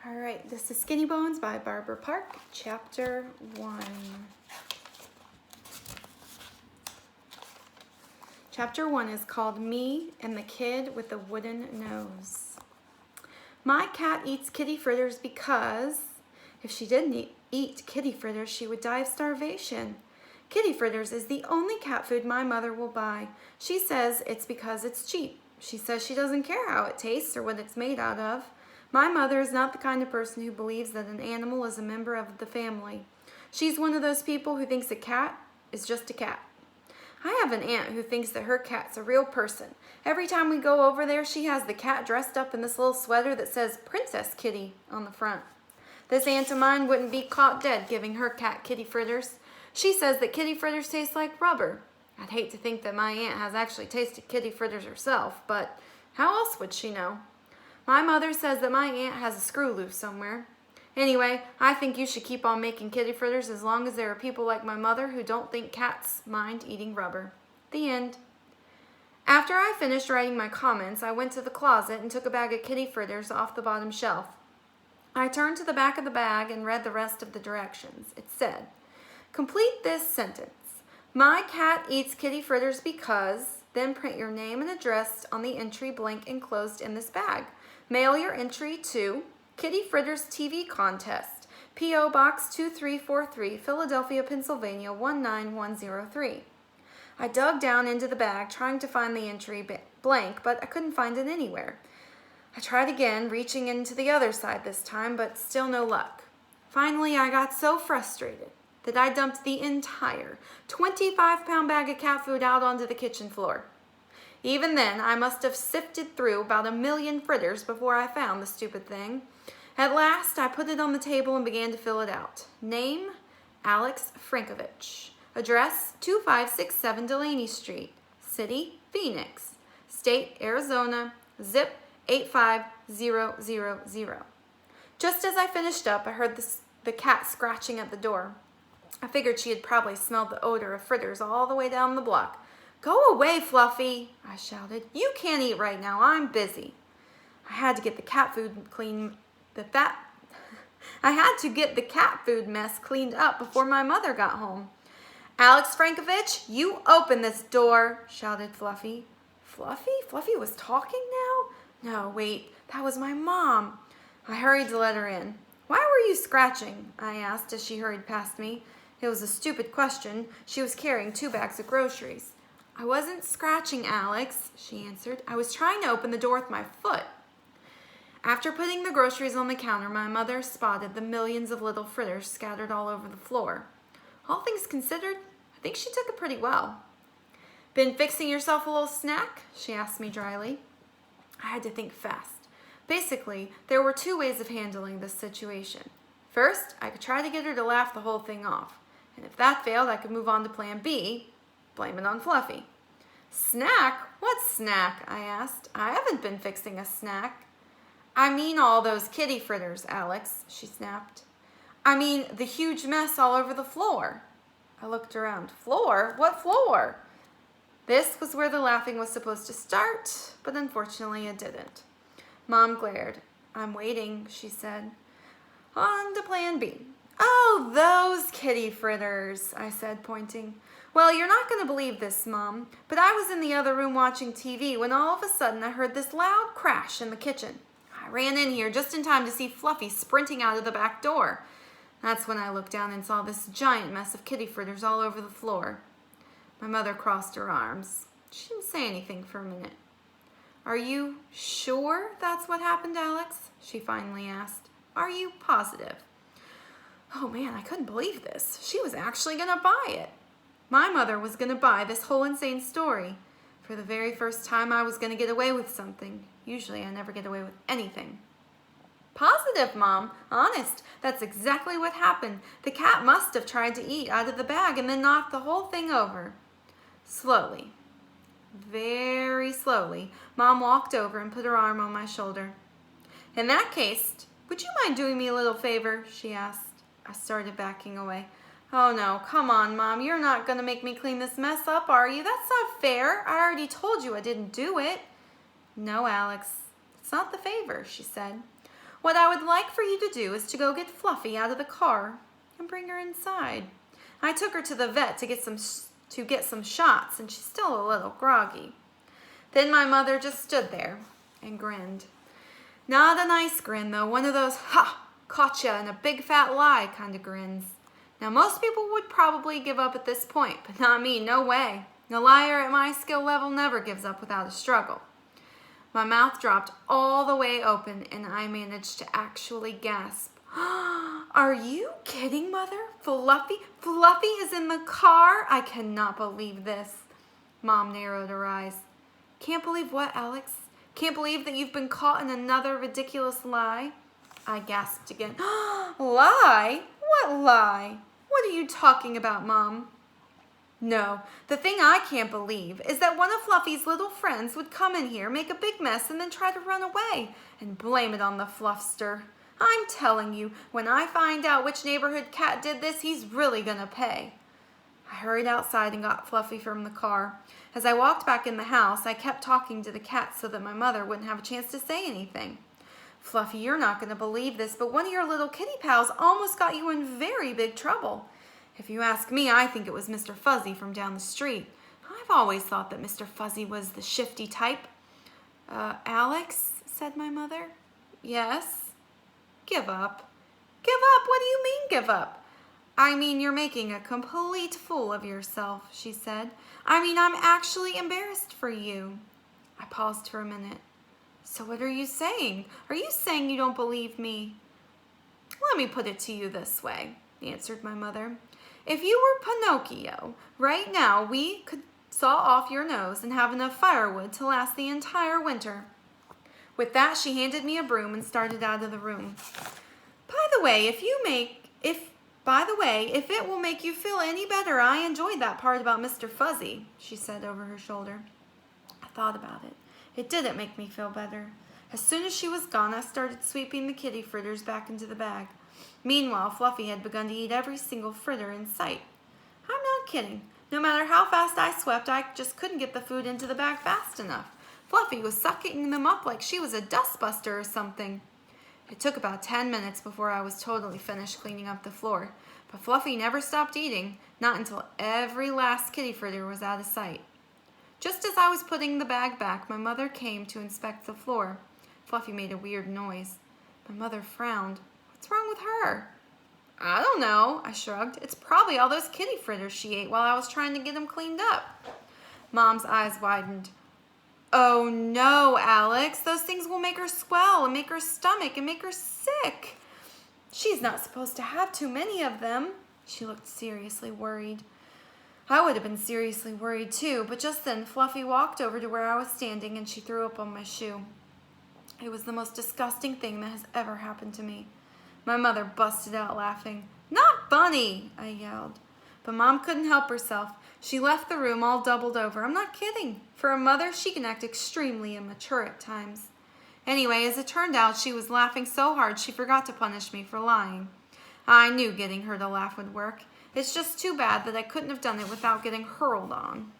All right, this is Skinny Bones by Barbara Park, Chapter 1. Chapter 1 is called Me and the Kid with the Wooden Nose. My cat eats kitty fritters because if she didn't eat kitty fritters, she would die of starvation. Kitty fritters is the only cat food my mother will buy. She says it's because it's cheap. She says she doesn't care how it tastes or what it's made out of. My mother is not the kind of person who believes that an animal is a member of the family. She's one of those people who thinks a cat is just a cat. I have an aunt who thinks that her cat's a real person. Every time we go over there, she has the cat dressed up in this little sweater that says Princess Kitty on the front. This aunt of mine wouldn't be caught dead giving her cat kitty fritters. She says that kitty fritters taste like rubber. I'd hate to think that my aunt has actually tasted kitty fritters herself, but how else would she know? My mother says that my aunt has a screw loose somewhere. Anyway, I think you should keep on making kitty fritters as long as there are people like my mother who don't think cats mind eating rubber. The end. After I finished writing my comments, I went to the closet and took a bag of kitty fritters off the bottom shelf. I turned to the back of the bag and read the rest of the directions. It said, complete this sentence. My cat eats kitty fritters because, then print your name and address on the entry blank enclosed in this bag. Mail your entry to Kitty Fritters TV Contest, P.O. Box 2343, Philadelphia, Pennsylvania 19103. I dug down into the bag trying to find the entry blank, but I couldn't find it anywhere. I tried again, reaching into the other side this time, but still no luck. Finally, I got so frustrated that I dumped the entire 25-pound bag of cat food out onto the kitchen floor. Even then, I must have sifted through about 1,000,000 fritters before I found the stupid thing. At last, I put it on the table and began to fill it out. Name, Alex Frankovich. Address, 2567 Delaney Street. City, Phoenix. State, Arizona. Zip, 85000. Just as I finished up, I heard the cat scratching at the door. I figured she had probably smelled the odor of fritters all the way down the block. Go away, Fluffy, I shouted. You can't eat right now. I'm busy. I had to get the cat food mess cleaned up before my mother got home. Alex Frankovich, you open this door, shouted Fluffy. Fluffy? Fluffy was talking now? No, wait, that was my mom. I hurried to let her in. Why were you scratching? I asked as she hurried past me. It was a stupid question. She was carrying 2 bags of groceries. I wasn't scratching, Alex, she answered. I was trying to open the door with my foot. After putting the groceries on the counter, my mother spotted the millions of little fritters scattered all over the floor. All things considered, I think she took it pretty well. Been fixing yourself a little snack? She asked me dryly. I had to think fast. Basically, there were 2 ways of handling this situation. First, I could try to get her to laugh the whole thing off. And if that failed, I could move on to plan B, blame it on Fluffy. Snack? What snack? I asked. I haven't been fixing a snack. I mean all those kitty fritters, Alex, she snapped. I mean the huge mess all over the floor. I looked around. Floor? What floor? This was where the laughing was supposed to start, but unfortunately it didn't. Mom glared. I'm waiting, she said. On to plan B. Oh, those kitty fritters, I said, pointing. Well, you're not going to believe this, Mom, but I was in the other room watching TV when all of a sudden I heard this loud crash in the kitchen. I ran in here just in time to see Fluffy sprinting out of the back door. That's when I looked down and saw this giant mess of kitty fritters all over the floor. My mother crossed her arms. She didn't say anything for a minute. Are you sure that's what happened, Alex? She finally asked. Are you positive? Oh man, I couldn't believe this. She was actually going to buy it. My mother was going to buy this whole insane story. For the very first time, I was going to get away with something. Usually, I never get away with anything. Positive, Mom. Honest. That's exactly what happened. The cat must have tried to eat out of the bag and then knocked the whole thing over. Slowly, very slowly, Mom walked over and put her arm on my shoulder. In that case, would you mind doing me a little favor? She asked. I started backing away. Oh no, come on, Mom. You're not going to make me clean this mess up, are you? That's not fair. I already told you I didn't do it. No, Alex, it's not the favor, she said. What I would like for you to do is to go get Fluffy out of the car and bring her inside. I took her to the vet to get some shots, and she's still a little groggy." Then my mother just stood there and grinned. Not a nice grin, though. One of those, "Ha! Caught ya in a big fat lie" kind of grins. Now, most people would probably give up at this point, but not me, no way. A liar at my skill level never gives up without a struggle. My mouth dropped all the way open, and I managed to actually gasp. "Are you kidding, Mother? Fluffy is in the car? I cannot believe this." Mom narrowed her eyes. "Can't believe what, Alex? Can't believe that you've been caught in another ridiculous lie?" I gasped again. "Lie? What lie? What are you talking about, Mom?" "No, the thing I can't believe is that one of Fluffy's little friends would come in here, make a big mess, and then try to run away and blame it on the Fluffster. I'm telling you, when I find out which neighborhood cat did this, he's really gonna pay." I hurried outside and got Fluffy from the car. As I walked back in the house, I kept talking to the cat so that my mother wouldn't have a chance to say anything. "Fluffy, you're not going to believe this, but one of your little kitty pals almost got you in very big trouble. If you ask me, I think it was Mr. Fuzzy from down the street. I've always thought that Mr. Fuzzy was the shifty type." Alex," said my mother. "Yes?" "Give up." "Give up? What do you mean, give up?" "I mean, you're making a complete fool of yourself," she said. "I mean, I'm actually embarrassed for you." I paused for a minute. "So what are you saying? Are you saying you don't believe me?" "Let me put it to you this way," answered my mother. "If you were Pinocchio, right now we could saw off your nose and have enough firewood to last the entire winter." With that, she handed me a broom and started out of the room. By the way, if it will make you feel any better, I enjoyed that part about Mr. Fuzzy," she said over her shoulder. I thought about it. It didn't make me feel better. As soon as she was gone, I started sweeping the kitty fritters back into the bag. Meanwhile, Fluffy had begun to eat every single fritter in sight. I'm not kidding. No matter how fast I swept, I just couldn't get the food into the bag fast enough. Fluffy was sucking them up like she was a dustbuster or something. It took about 10 minutes before I was totally finished cleaning up the floor, but Fluffy never stopped eating, not until every last kitty fritter was out of sight. Just as I was putting the bag back, my mother came to inspect the floor. Fluffy made a weird noise. My mother frowned. "What's wrong with her?" "I don't know," I shrugged. "It's probably all those kitty fritters she ate while I was trying to get them cleaned up." Mom's eyes widened. "Oh no, Alex, those things will make her swell and make her stomach and make her sick. She's not supposed to have too many of them." She looked seriously worried. I would have been seriously worried too, but just then Fluffy walked over to where I was standing and she threw up on my shoe. It was the most disgusting thing that has ever happened to me. My mother busted out laughing. "Not funny," I yelled. But Mom couldn't help herself. She left the room all doubled over. I'm not kidding. For a mother, she can act extremely immature at times. Anyway, as it turned out, she was laughing so hard she forgot to punish me for lying. I knew getting her to laugh would work. It's just too bad that I couldn't have done it without getting hurled on.